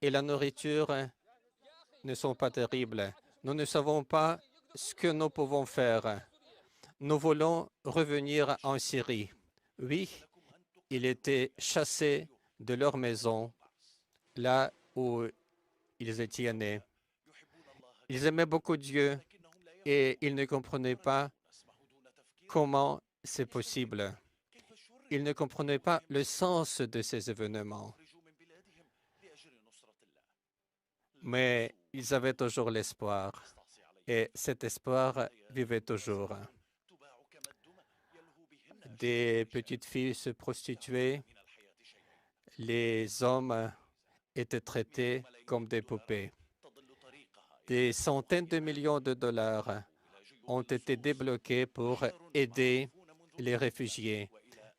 et la nourriture ne sont pas terribles. Nous ne savons pas ce que nous pouvons faire. Nous voulons revenir en Syrie. Oui, ils étaient chassés de leur maison, là où ils étaient nés. Ils aimaient beaucoup Dieu et ils ne comprenaient pas comment c'est possible. Ils ne comprenaient pas le sens de ces événements. Mais ils avaient toujours l'espoir et cet espoir vivait toujours. Des petites filles se prostituaient, les hommes étaient traités comme des poupées. Des centaines de millions de dollars ont été débloqués pour aider les réfugiés,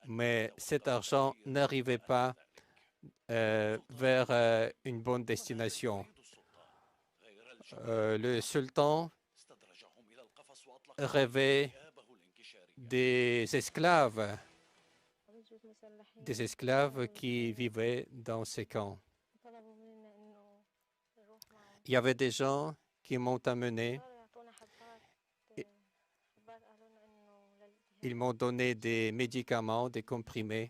mais cet argent n'arrivait pas vers une bonne destination. Le sultan rêvait des esclaves qui vivaient dans ces camps. Il y avait des gens qui m'ont amené. Ils m'ont donné des médicaments, des comprimés.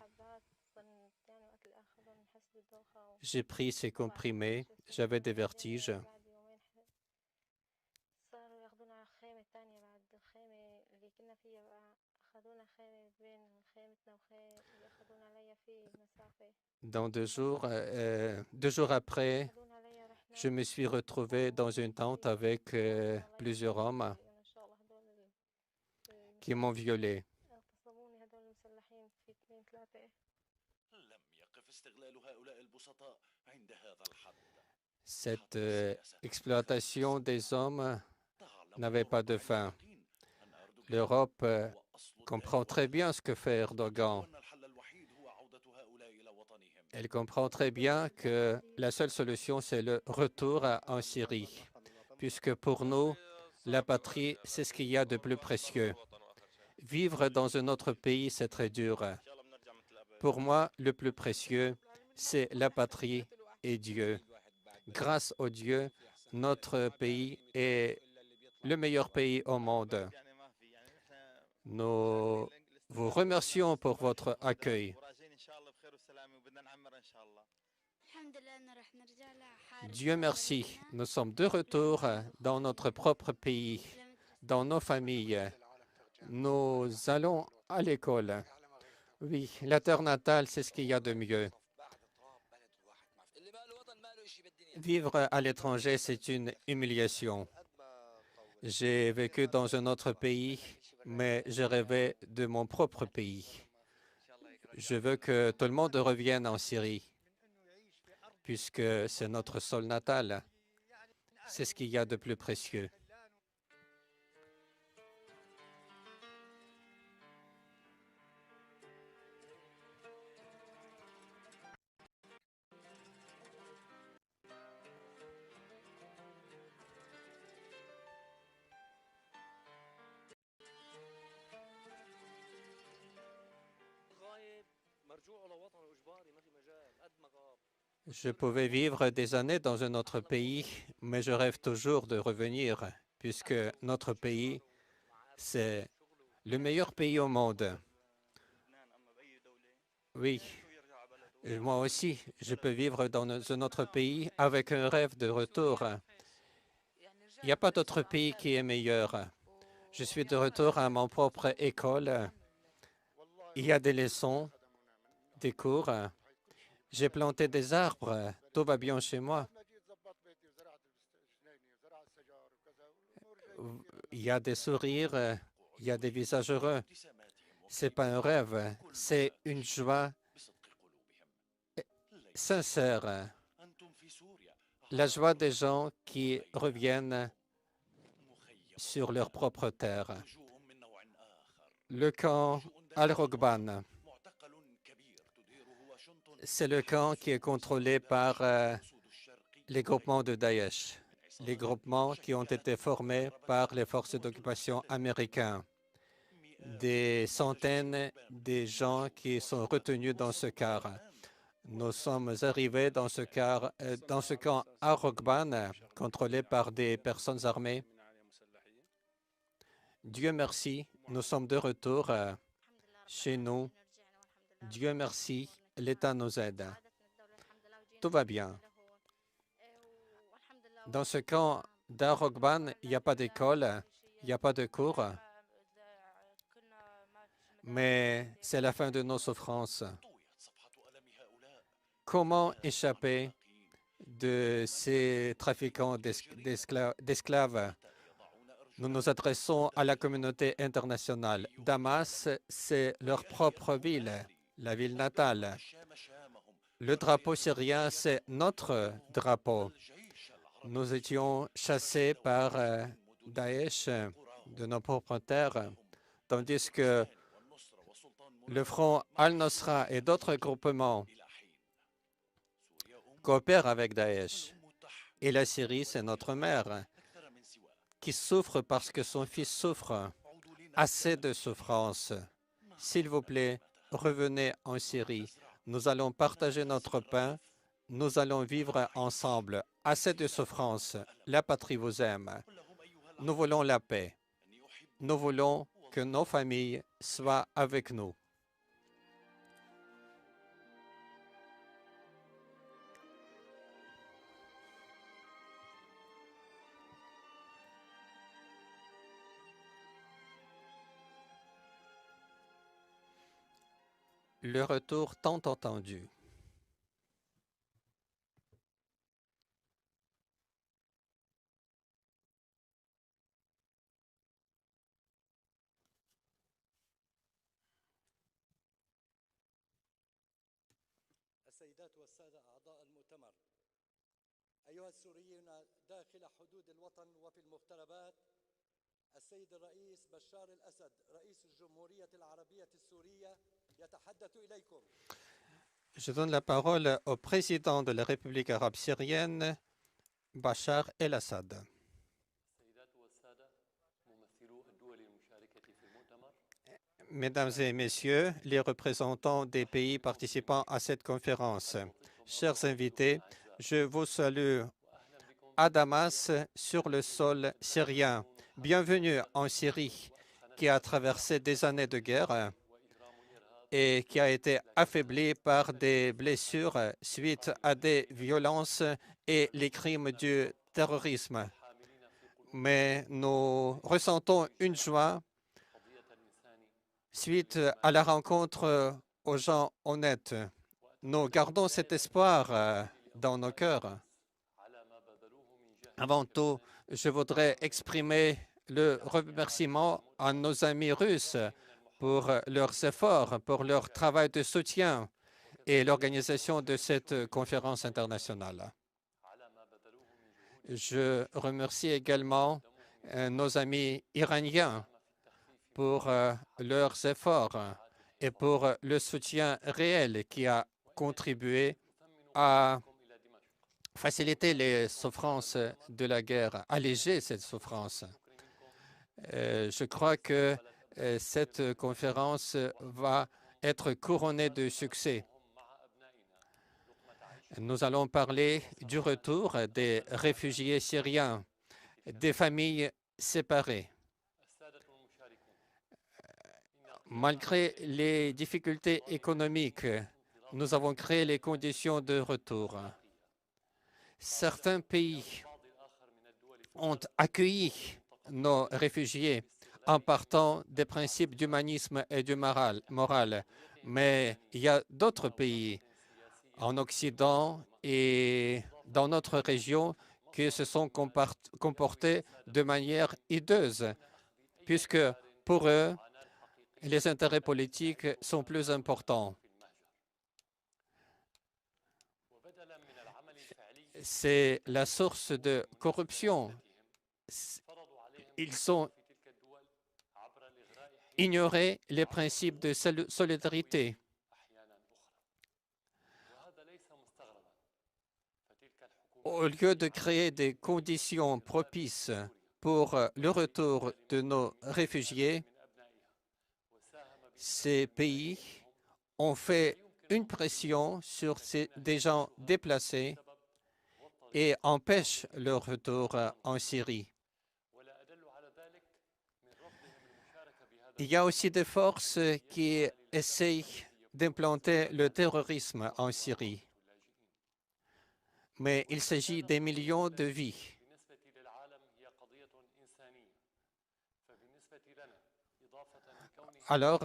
J'ai pris ces comprimés. J'avais des vertiges. Dans 2 jours, 2 jours après, je me suis retrouvé dans une tente avec plusieurs hommes qui m'ont violé. Cette exploitation des hommes n'avait pas de fin. L'Europe comprend très bien ce que fait Erdogan. Elle comprend très bien que la seule solution, c'est le retour en Syrie, puisque pour nous, la patrie, c'est ce qu'il y a de plus précieux. Vivre dans un autre pays, c'est très dur. Pour moi, le plus précieux, c'est la patrie et Dieu. Grâce au Dieu, notre pays est le meilleur pays au monde. Nous vous remercions pour votre accueil. Dieu merci, nous sommes de retour dans notre propre pays, dans nos familles. Nous allons à l'école. Oui, la terre natale, c'est ce qu'il y a de mieux. Vivre à l'étranger, c'est une humiliation. J'ai vécu dans un autre pays, mais je rêvais de mon propre pays. Je veux que tout le monde revienne en Syrie, puisque c'est notre sol natal. C'est ce qu'il y a de plus précieux. Je pouvais vivre des années dans un autre pays, mais je rêve toujours de revenir, puisque notre pays, c'est le meilleur pays au monde. Oui, et moi aussi, je peux vivre dans un autre pays avec un rêve de retour. Il n'y a pas d'autre pays qui est meilleur. Je suis de retour à mon propre école. Il y a des leçons, des cours. J'ai planté des arbres. Tout va bien chez moi. Il y a des sourires. Il y a des visages heureux. Ce n'est pas un rêve, c'est une joie sincère. La joie des gens qui reviennent sur leur propre terre. Le camp Al-Rokban, c'est le camp qui est contrôlé par les groupements de Daesh, les groupements qui ont été formés par les forces d'occupation américaines. Des centaines de gens qui sont retenus dans ce camp. Nous sommes arrivés dans dans ce camp à Rokban, contrôlé par des personnes armées. Dieu merci, nous sommes de retour chez nous. Dieu merci, l'État nous aide. Tout va bien. Dans ce camp d'Arokban, il n'y a pas d'école, il n'y a pas de cours, mais c'est la fin de nos souffrances. Comment échapper de ces trafiquants d'esclaves? Nous nous adressons à la communauté internationale. Damas, c'est leur propre ville, la ville natale. Le drapeau syrien, c'est notre drapeau. Nous étions chassés par Daesh de nos propres terres, tandis que le Front al-Nosra et d'autres groupements coopèrent avec Daesh. Et la Syrie, c'est notre mère, qui souffre parce que son fils souffre. Assez de souffrance. S'il vous plaît, revenez en Syrie. Nous allons partager notre pain. Nous allons vivre ensemble. Assez de souffrance. La patrie vous aime. Nous voulons la paix. Nous voulons que nos familles soient avec nous. Le retour tant attendu. السيدات والسادة أعضاء المؤتمر أيها السوريون داخل حدود الوطن وفي المغتربات السيد الرئيس بشار الأسد رئيس الجمهورية العربية السورية يتحدث إليكم. Je donne la parole au président de la République arabe syrienne, Bachar el-Assad. Mesdames et messieurs, les représentants des pays participant à cette conférence, chers invités, je vous salue à Damas, sur le sol syrien. Bienvenue en Syrie, qui a traversé des années de guerre et qui a été affaiblie par des blessures suite à des violences et les crimes du terrorisme. Mais nous ressentons une joie suite à la rencontre aux gens honnêtes. Nous gardons cet espoir dans nos cœurs. Avant tout, je voudrais exprimer le remerciement à nos amis russes pour leurs efforts, pour leur travail de soutien et l'organisation de cette conférence internationale. Je remercie également nos amis iraniens pour leurs efforts et pour le soutien réel qui a contribué à faciliter les souffrances de la guerre, alléger cette souffrance. Je crois que cette conférence va être couronnée de succès. Nous allons parler du retour des réfugiés syriens, des familles séparées. Malgré les difficultés économiques, nous avons créé les conditions de retour. Certains pays ont accueilli nos réfugiés en partant des principes d'humanisme et du moral. Mais il y a d'autres pays en Occident et dans notre région qui se sont comportés de manière hideuse, puisque pour eux, les intérêts politiques sont plus importants. C'est la source de corruption. Ils ont ignoré les principes de solidarité. Au lieu de créer des conditions propices pour le retour de nos réfugiés, ces pays ont fait une pression sur des gens déplacés et empêche leur retour en Syrie. Il y a aussi des forces qui essayent d'implanter le terrorisme en Syrie. Mais il s'agit des millions de vies. Alors,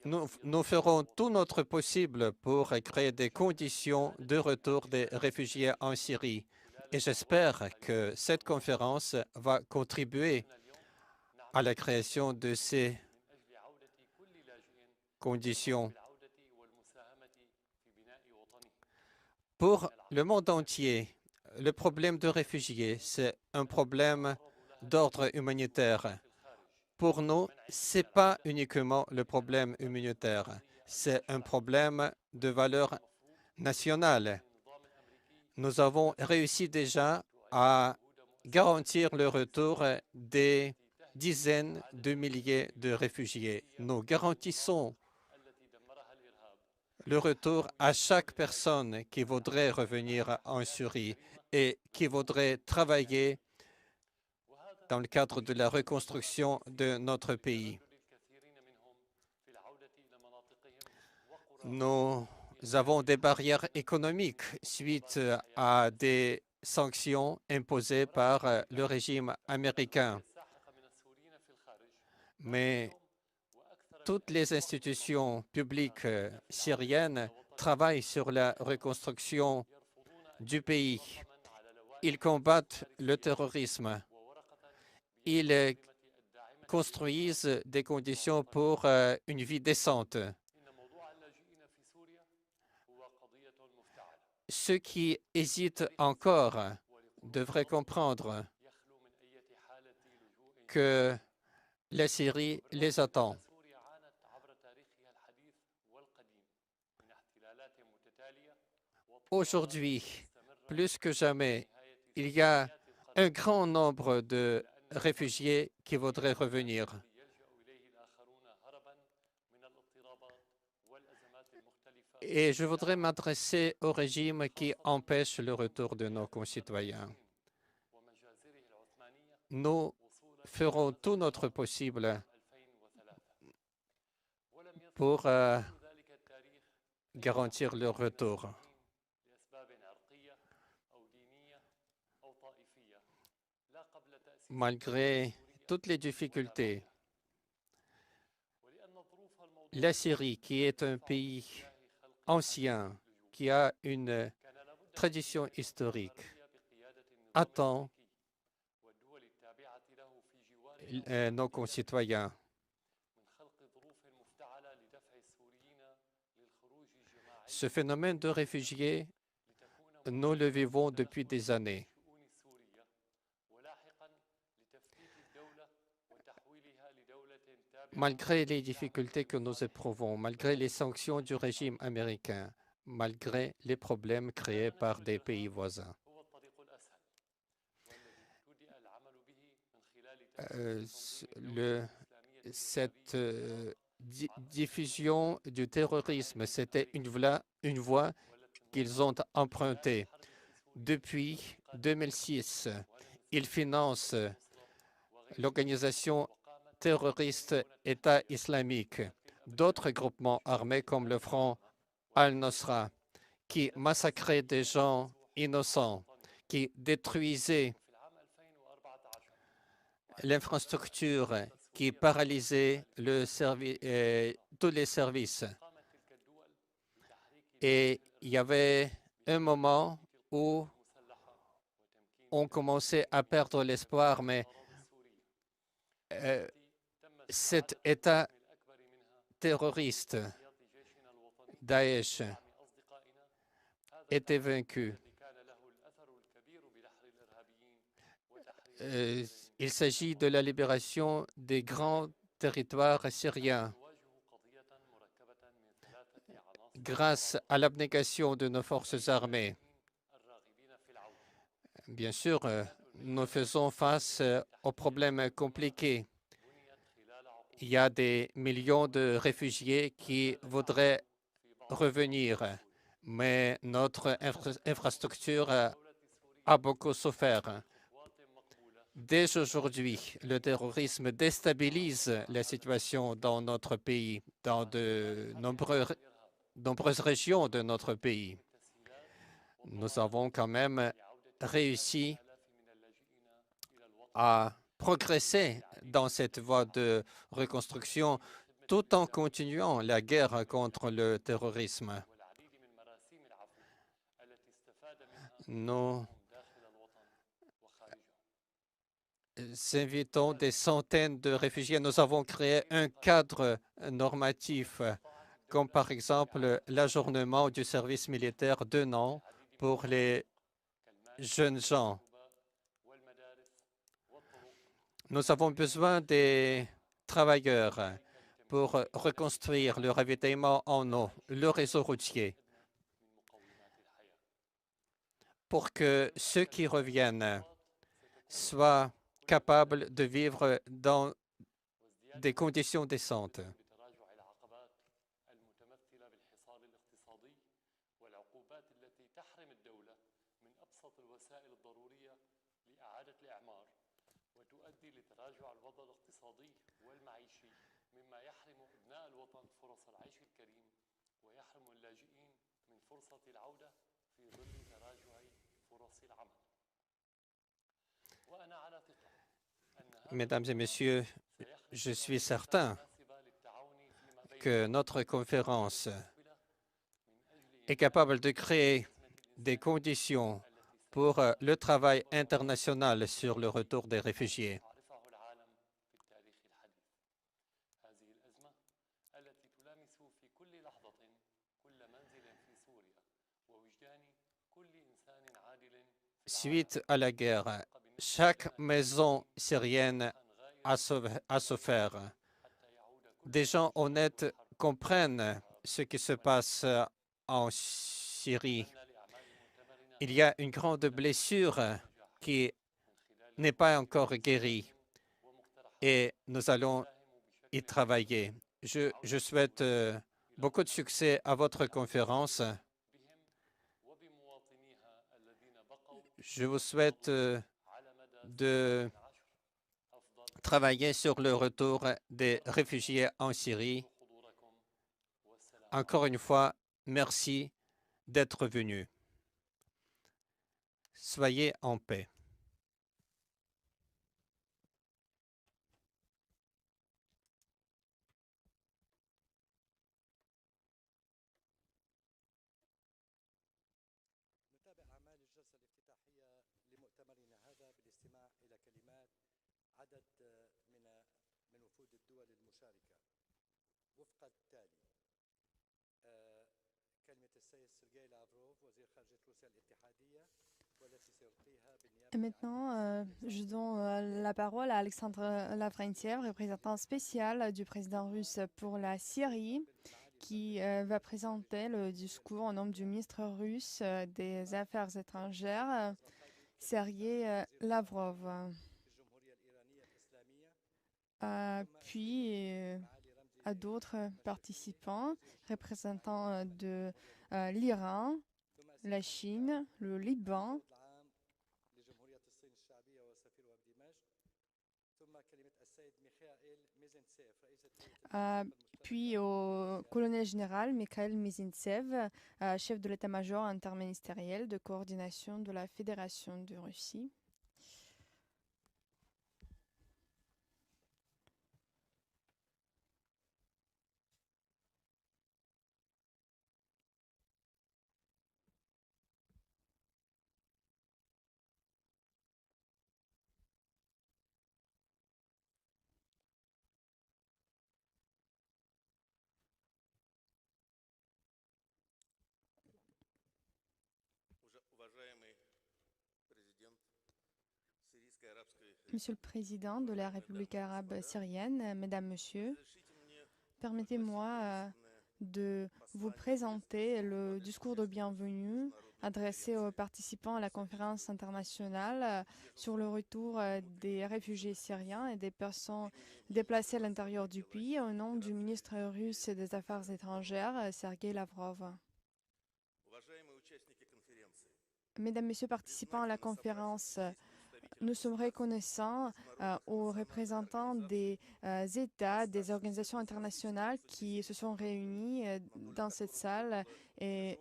nous ferons tout notre possible pour créer des conditions de retour des réfugiés en Syrie. Et j'espère que cette conférence va contribuer à la création de ces conditions. Pour le monde entier, le problème de réfugiés, c'est un problème d'ordre humanitaire. Pour nous, ce n'est pas uniquement le problème humanitaire, c'est un problème de valeur nationale. Nous avons réussi déjà à garantir le retour des dizaines de milliers de réfugiés. Nous garantissons le retour à chaque personne qui voudrait revenir en Syrie et qui voudrait travailler dans le cadre de la reconstruction de notre pays. Nous avons des barrières économiques suite à des sanctions imposées par le régime américain. Mais toutes les institutions publiques syriennes travaillent sur la reconstruction du pays. Ils combattent le terrorisme. Ils construisent des conditions pour une vie décente. Ceux qui hésitent encore devraient comprendre que la Syrie les attend. Aujourd'hui, plus que jamais, il y a un grand nombre de réfugiés qui voudraient revenir. Et je voudrais m'adresser au régime qui empêche le retour de nos concitoyens. Nous ferons tout notre possible pour garantir leur retour. Malgré toutes les difficultés, la Syrie, qui est un pays ancien, qui a une tradition historique, attend nos concitoyens. Ce phénomène de réfugiés, nous le vivons depuis des années. Malgré les difficultés que nous éprouvons, malgré les sanctions du régime américain, malgré les problèmes créés par des pays voisins. Cette diffusion du terrorisme, c'était une voie qu'ils ont empruntée. Depuis 2006, ils financent l'organisation terroriste État islamique, d'autres groupements armés comme le Front al-Nusra, qui massacraient des gens innocents, qui détruisaient l'infrastructure, qui paralysait tous les services. Et il y avait un moment où on commençait à perdre l'espoir, mais cet État terroriste, Daesh, était vaincu. Il s'agit de la libération des grands territoires syriens. Grâce à l'abnégation de nos forces armées. Bien sûr, nous faisons face aux problèmes compliqués. Il y a des millions de réfugiés qui voudraient revenir, mais notre infrastructure a beaucoup souffert. Dès aujourd'hui, le terrorisme déstabilise la situation dans notre pays, dans de nombreuses régions de notre pays. Nous avons quand même réussi à progresser dans cette voie de reconstruction tout en continuant la guerre contre le terrorisme. Nous invitons des centaines de réfugiés. Nous avons créé un cadre normatif, comme par exemple l'ajournement du service militaire d'1 an pour les jeunes gens. Nous avons besoin des travailleurs pour reconstruire le ravitaillement en eau, le réseau routier, pour que ceux qui reviennent soient capables de vivre dans des conditions décentes. Mesdames et messieurs, je suis certain que notre conférence est capable de créer des conditions pour le travail international sur le retour des réfugiés. Suite à la guerre, chaque maison syrienne a souffert. Des gens honnêtes comprennent ce qui se passe en Syrie. Il y a une grande blessure qui n'est pas encore guérie et nous allons y travailler. Je souhaite beaucoup de succès à votre conférence. Je vous souhaite de travailler sur le retour des réfugiés en Syrie. Encore une fois, merci d'être venus. Soyez en paix. نتابع أعمال الجلسة الافتتاحية لمؤتمرنا هذا بالاستماع إلى كلمات عدد من وفود الدول المشاركة وفق التالي. كلمة السيد سيرجي لافروف وزير خارجية روسيا الاتحادية والتي سيلقيها بالنيابة. Et maintenant, je donne la parole à Alexandre Lavrentiev, représentant spécial du président russe pour la Syrie, qui va présenter le discours au nom du ministre russe des Affaires étrangères, Sergei Lavrov. Puis à d'autres participants, représentants de l'Iran, la Chine, le Liban, puis au colonel général Mikhail Mizintsev, chef de l'état-major interministériel de coordination de la Fédération de Russie. Monsieur le Président de la République arabe syrienne, Mesdames, Messieurs, permettez-moi de vous présenter le discours de bienvenue adressé aux participants à la conférence internationale sur le retour des réfugiés syriens et des personnes déplacées à l'intérieur du pays au nom du ministre russe des Affaires étrangères, Sergei Lavrov. Mesdames, Messieurs, participants à la conférence, nous sommes reconnaissants aux représentants des États, des organisations internationales qui se sont réunis dans cette salle et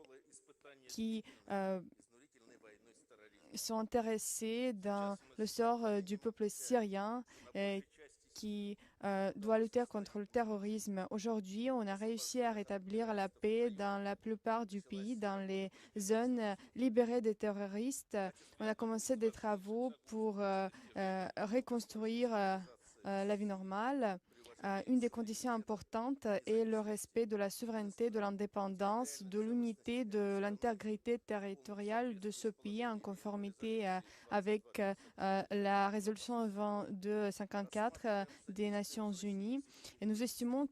qui sont intéressés dans le sort du peuple syrien et qui doit lutter contre le terrorisme. Aujourd'hui, on a réussi à rétablir la paix dans la plupart du pays, dans les zones libérées des terroristes. On a commencé des travaux pour reconstruire la vie normale. Une des conditions importantes est le respect de la souveraineté, de l'indépendance, de l'unité, de l'intégrité territoriale de ce pays en conformité avec la résolution 2254 des Nations Unies. Et nous estimons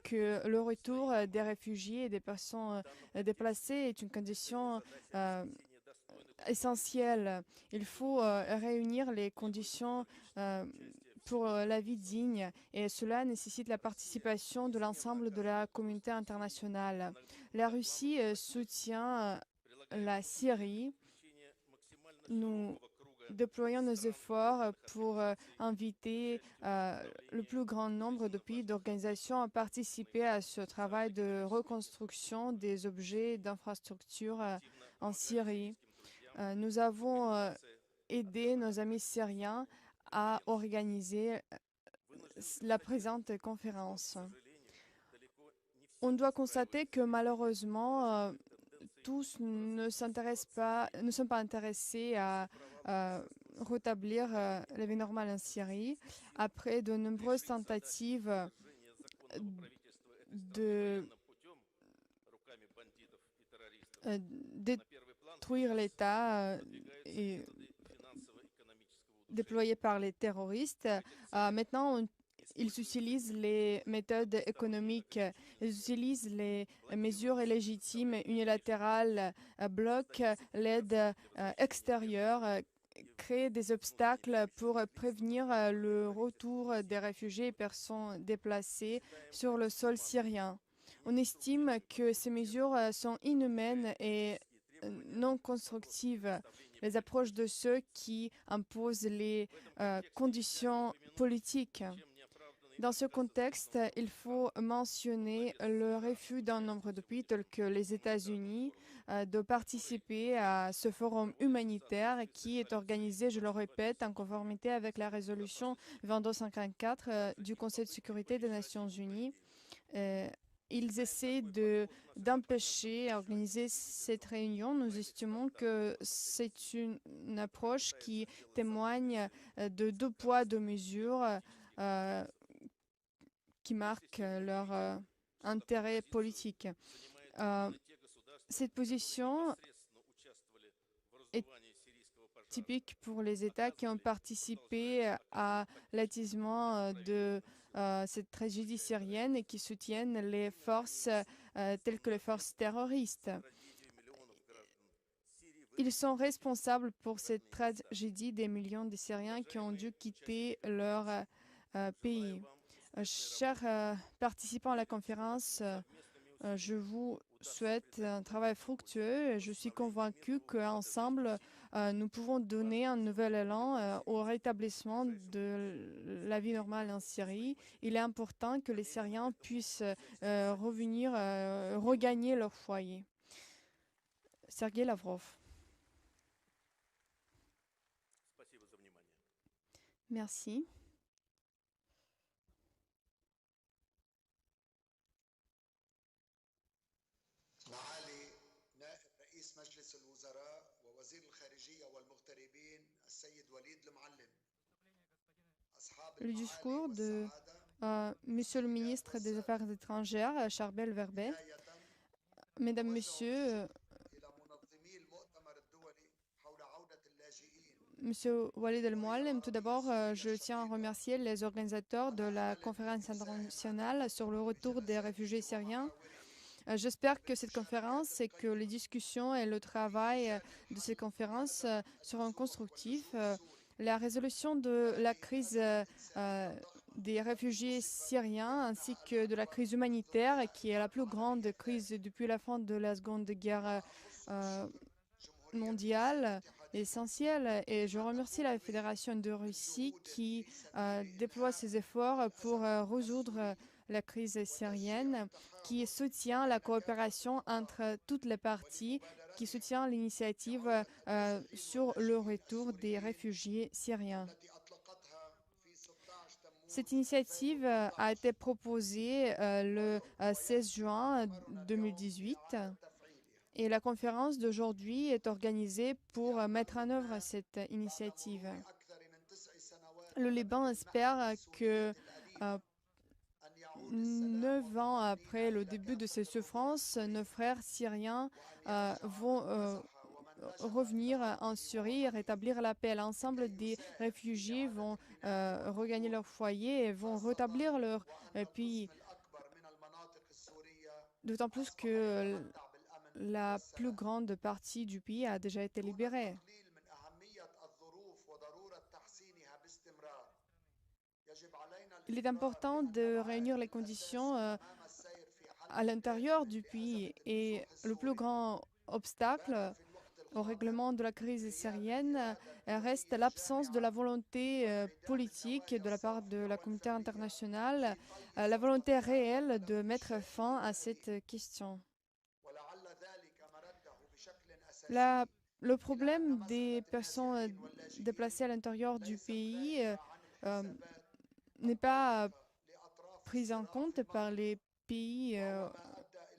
que le retour des réfugiés et des personnes déplacées est une condition essentielle. Il faut réunir les conditions pour la vie digne et cela nécessite la participation de l'ensemble de la communauté internationale. La Russie soutient la Syrie. Nous déployons nos efforts pour inviter le plus grand nombre de pays d'organisations à participer à ce travail de reconstruction des objets d'infrastructure en Syrie. Nous avons aidé nos amis syriens à organiser la présente conférence. On doit constater que malheureusement, tous ne sont pas intéressés à rétablir la vie normale en Syrie. Après de nombreuses tentatives de détruire l'État et déployés par les terroristes. Maintenant, ils utilisent les méthodes économiques, ils utilisent les mesures illégitimes, unilatérales, bloquent l'aide extérieure, créent des obstacles pour prévenir le retour des réfugiés et personnes déplacées sur le sol syrien. On estime que ces mesures sont inhumaines et non constructives. Les approches de ceux qui imposent les conditions politiques. Dans ce contexte, il faut mentionner le refus d'un nombre de pays tels que les États-Unis de participer à ce forum humanitaire qui est organisé, je le répète, en conformité avec la résolution 2254 du Conseil de sécurité des Nations Unies. Ils essaient d'empêcher d'organiser cette réunion. Nous estimons que c'est une approche qui témoigne de deux poids, deux mesures qui marquent leur intérêt politique. Cette position est typique pour les États qui ont participé à l'attisement de cette tragédie syrienne et qui soutiennent les forces telles que les forces terroristes. Ils sont responsables pour cette tragédie des millions de Syriens qui ont dû quitter leur pays. Chers participants à la conférence, je vous souhaite un travail fructueux et je suis convaincue qu'ensemble, nous pouvons donner un nouvel élan au rétablissement de la vie normale en Syrie. Il est important que les Syriens puissent revenir, regagner leur foyer. Sergei Lavrov. Merci. Le discours de Monsieur le ministre des Affaires étrangères, Charbel Verbet. Mesdames, Messieurs, Monsieur Walid El-Mouallem, tout d'abord, je tiens à remercier les organisateurs de la conférence internationale sur le retour des réfugiés syriens. J'espère que cette conférence et que les discussions et le travail de cette conférence seront constructifs. La résolution de la crise des réfugiés syriens ainsi que de la crise humanitaire, qui est la plus grande crise depuis la fin de la Seconde Guerre mondiale, est essentielle. Et je remercie la Fédération de Russie qui déploie ses efforts pour résoudre la crise syrienne, qui soutient la coopération entre toutes les parties, qui soutient l'initiative sur le retour des réfugiés syriens. Cette initiative a été proposée le 16 juin 2018 et la conférence d'aujourd'hui est organisée pour mettre en œuvre cette initiative. Le Liban espère que 9 ans après le début de ces souffrances, nos frères syriens vont revenir en Syrie et rétablir la paix. L'ensemble des réfugiés vont regagner leur foyer et vont rétablir leur pays. D'autant plus que la plus grande partie du pays a déjà été libérée. Il est important de réunir les conditions à l'intérieur du pays et le plus grand obstacle au règlement de la crise syrienne reste l'absence de la volonté politique de la part de la communauté internationale, la volonté réelle de mettre fin à cette question. Le problème des personnes déplacées à l'intérieur du pays n'est pas pris en compte par les pays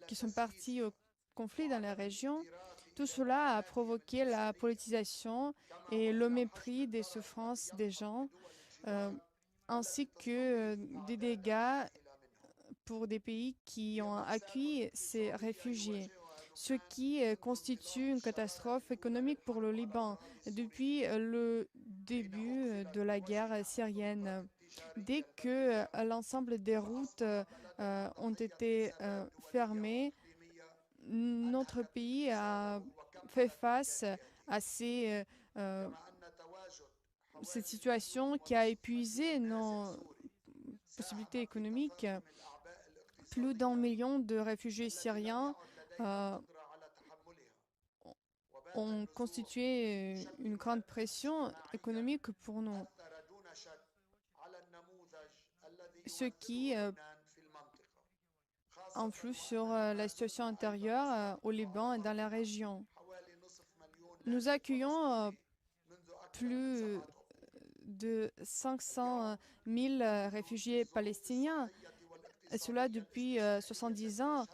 qui sont partis au conflit dans la région. Tout cela a provoqué la politisation et le mépris des souffrances des gens, ainsi que des dégâts pour des pays qui ont accueilli ces réfugiés, ce qui constitue une catastrophe économique pour le Liban depuis le début de la guerre syrienne. Dès que l'ensemble des routes ont été fermées, notre pays a fait face à cette situation qui a épuisé nos possibilités économiques. Plus d'1 million de réfugiés syriens ont constitué une grande pression économique pour nous, ce qui influe sur la situation intérieure au Liban et dans la région. Nous accueillons plus de 500 000 réfugiés palestiniens, et cela depuis 70 ans.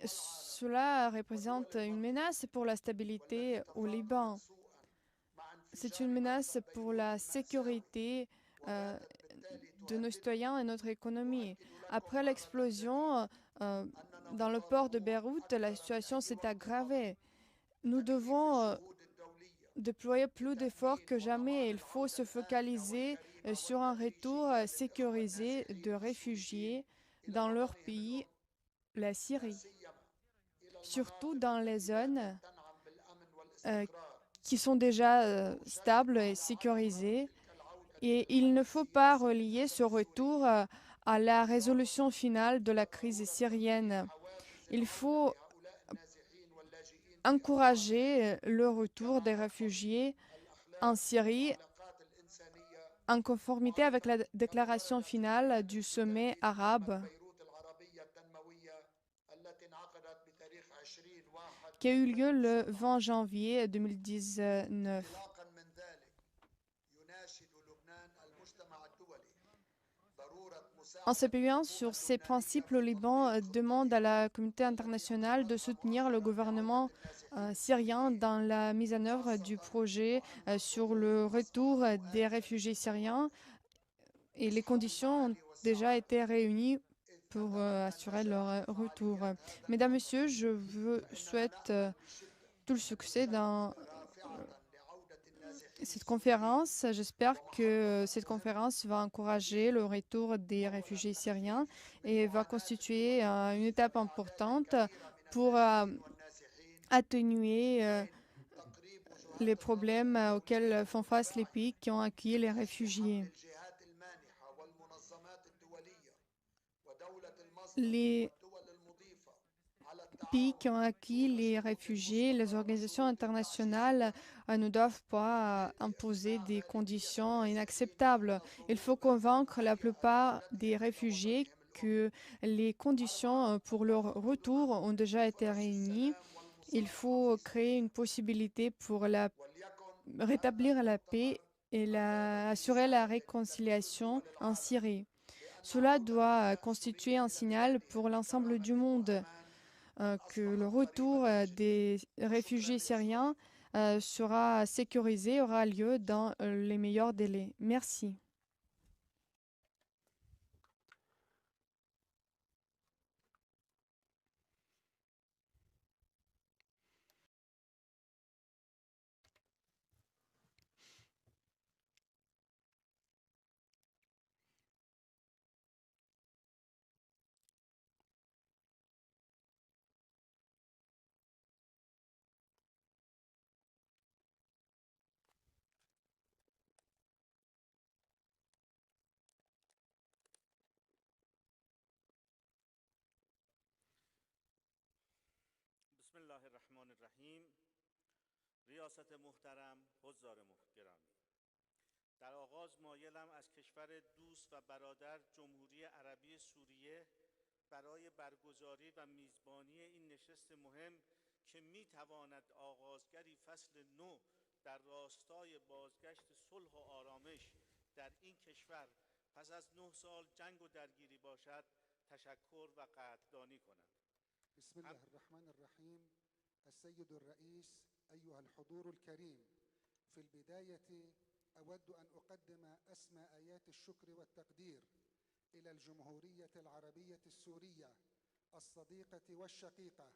Cela représente une menace pour la stabilité au Liban. C'est une menace pour la sécurité de nos citoyens et notre économie. Après l'explosion dans le port de Beyrouth, la situation s'est aggravée. Nous devons déployer plus d'efforts que jamais. Il faut se focaliser sur un retour sécurisé de réfugiés dans leur pays, la Syrie, surtout dans les zones qui sont déjà stables et sécurisées. Et il ne faut pas relier ce retour à la résolution finale de la crise syrienne. Il faut encourager le retour des réfugiés en Syrie en conformité avec la déclaration finale du sommet arabe qui a eu lieu le 20 janvier 2019. En s'appuyant sur ces principes, le Liban demande à la communauté internationale de soutenir le gouvernement syrien dans la mise en œuvre du projet sur le retour des réfugiés syriens. Et les conditions ont déjà été réunies pour assurer leur retour. Mesdames, Messieurs, je vous souhaite tout le succès dans cette conférence. J'espère que cette conférence va encourager le retour des réfugiés syriens et va constituer une étape importante pour atténuer les problèmes auxquels font face les pays qui ont accueilli les réfugiés. Les pays qui ont accueilli les réfugiés, les organisations internationales ne doivent pas imposer des conditions inacceptables. Il faut convaincre la plupart des réfugiés que les conditions pour leur retour ont déjà été réunies. Il faut créer une possibilité pour rétablir la paix et assurer la réconciliation en Syrie. Cela doit constituer un signal pour l'ensemble du monde que le retour des réfugiés syriens sera sécurisé, aura lieu dans les meilleurs délais. Merci. بسم الله الرحمن الرحیم. ریاست محترم، حضار گرامی، در آغاز مایلم از کشور دوست و برادر جمهوری عربی سوریه برای برگزاری و میزبانی این نشست مهم که میتواند آغازگری فصل نو در راستای بازگشت صلح و آرامش در این کشور پس از 9 سال جنگ و درگیری باشد تشکر و قدردانی کنم. بسم الله الرحمن الرحيم. السيد الرئيس، أيها الحضور الكريم، في البداية أود أن أقدم أسمى آيات الشكر والتقدير إلى الجمهورية العربية السورية الصديقة والشقيقة